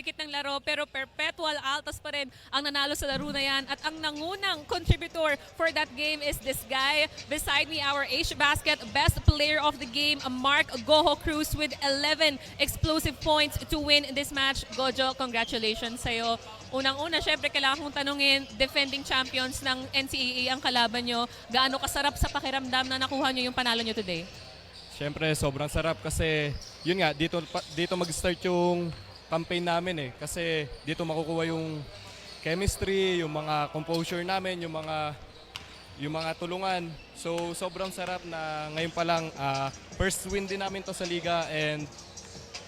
dikit ng laro pero Perpetual Altas pa rin ang nanalo sa laro na yan at ang nangunang contributor for that game is this guy beside me, our Asia Basket best player of the game, Mark Goho Cruz with 11 explosive points to win this match. Gojo, congratulations sa'yo. Unang-una, syempre kailangan kong tanungin, defending champions ng NCAA ang kalaban nyo. Gaano kasarap sa pakiramdam na nakuha nyo yung panalo nyo today? Siyempre, sobrang sarap kasi yun nga, dito mag-start yung campaign namin eh. Kasi dito makukuha yung chemistry, yung mga composure namin, yung mga tulungan. So, sobrang sarap na ngayon pa lang first win din namin to sa liga and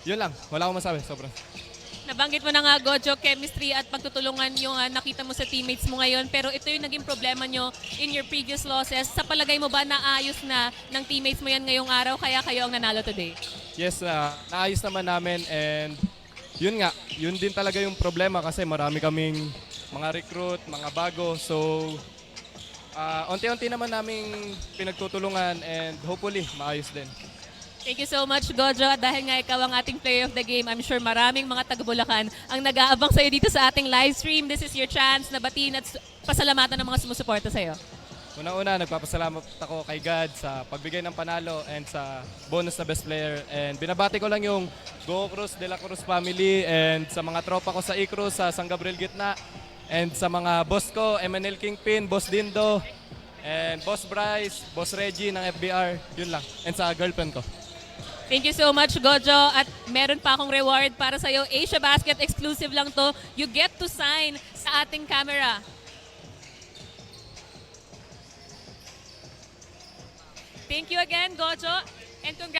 yun lang, wala akong masabi, sobrang. Nabanggit mo na nga, Gojo, chemistry at pagtutulungan yung nakita mo sa teammates mo ngayon. Pero ito yung naging problema nyo in your previous losses. Sa palagay mo ba naayos na ng teammates mo yan ngayong araw kaya kayo ang nanalo today? Yes, naayos naman namin and yun nga, yun din talaga yung problema kasi marami kaming mga recruit, mga bago. So, unti-unti naman naming pinagtutulungan and hopefully maayos din. Thank you so much, Gojo. At dahil nga ikaw ang ating player of the game, I'm sure maraming mga taga-Bulacan ang nag-aabang sa'yo dito sa ating live stream. This is your chance na batiin at pasalamatan ng mga sumusuporta sa'yo. Unang-una, nagpapasalamat ako kay God sa pagbigay ng panalo and sa bonus na best player. And binabati ko lang yung Go Cruz, De La Cruz family and sa mga tropa ko sa Icruz, sa San Gabriel Gitna and sa mga boss ko, MNL Kingpin, Boss Dindo, and Boss Bryce, Boss Reggie ng FBR, yun lang. And sa girlfriend ko. Thank you so much, Gojo. At meron pa akong reward para sa'yo. Asia Basket exclusive lang to. You get to sign sa ating camera. Thank you again, Gojo. And